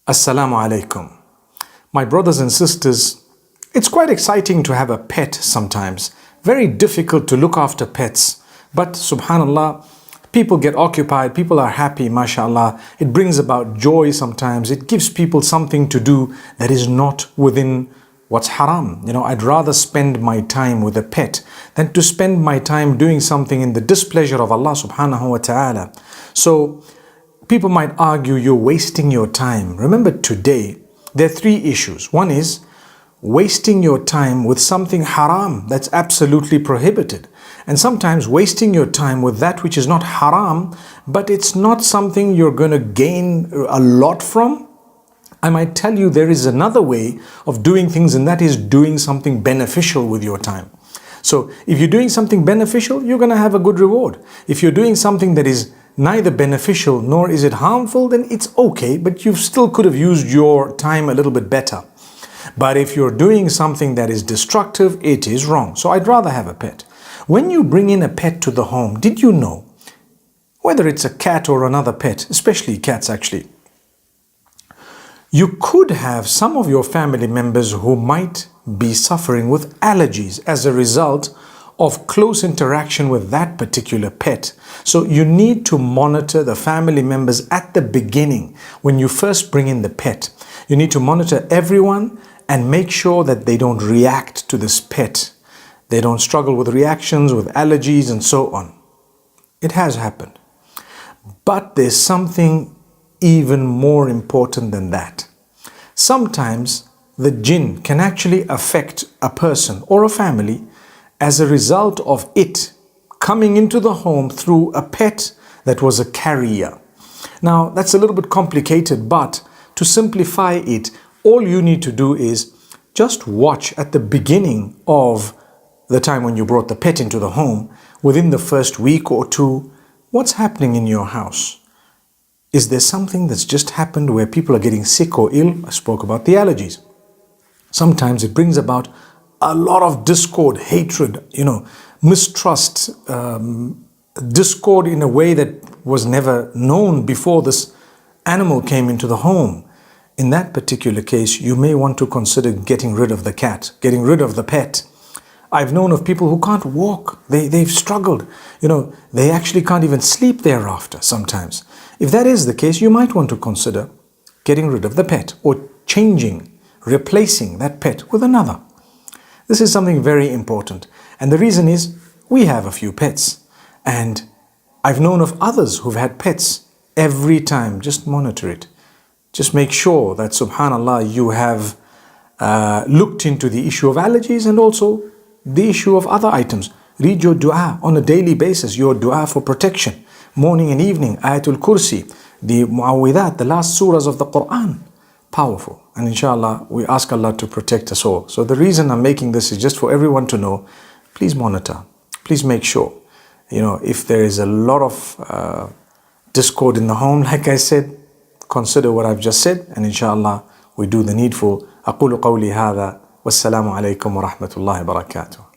Assalamu alaikum. My brothers and sisters, it's quite exciting to have a pet sometimes. Very difficult to look after pets. But subhanallah, people get occupied, people are happy, mashallah. It brings about joy sometimes. It gives people something to do that is not within what's haram. I'd rather spend my time with a pet than to spend my time doing something in the displeasure of Allah subhanahu wa ta'ala. So people might argue you're wasting your time. Remember, today there are three issues. One is wasting your time with something haram that's absolutely prohibited. And sometimes wasting your time with that which is not haram, but it's not something you're going to gain a lot from. I might tell you there is another way of doing things, and that is doing something beneficial with your time. So if you're doing something beneficial, you're going to have a good reward. If you're doing something that is neither beneficial nor is it harmful, then it's okay, but you still could have used your time a little bit better. But if you're doing something that is destructive, it is wrong. So I'd rather have a pet. When you bring in a pet to the home, did you know, whether it's a cat or another pet, especially cats actually, you could have some of your family members who might be suffering with allergies as a result of close interaction with that particular pet. So you need to monitor the family members at the beginning when you first bring in the pet. You need to monitor everyone and make sure that they don't react to this pet. They don't struggle with reactions, with allergies and so on. It has happened. But there's something even more important than that. Sometimes the jinn can actually affect a person or a family as a result of it coming into the home through a pet that was a carrier. Now, that's a little bit complicated, but to simplify it, all you need to do is just watch at the beginning of the time when you brought the pet into the home, within the first week or two, what's happening in your house? Is there something that's just happened where people are getting sick or ill? I spoke about the allergies. Sometimes it brings about a lot of discord, hatred, mistrust, discord in a way that was never known before this animal came into the home. In that particular case, you may want to consider getting rid of the cat, getting rid of the pet. I've known of people who can't walk. They've struggled. They actually can't even sleep thereafter sometimes. If that is the case, you might want to consider getting rid of the pet or replacing that pet with another. This is something very important. And the reason is we have a few pets. And I've known of others who've had pets. Every time, just monitor it. Just make sure that, subhanallah, you have looked into the issue of allergies and also the issue of other items. Read your dua on a daily basis, your dua for protection. Morning and evening, Ayatul Kursi, the Muawwidat, the last surahs of the Quran. Powerful. And inshallah, we ask Allah to protect us all. So the reason I'm making this is just for everyone to know, please monitor. Please make sure. If there is a lot of discord in the home, like I said, consider what I've just said, and inshallah, we do the needful. أقول قولي هذا والسلام عليكم ورحمة الله وبركاته.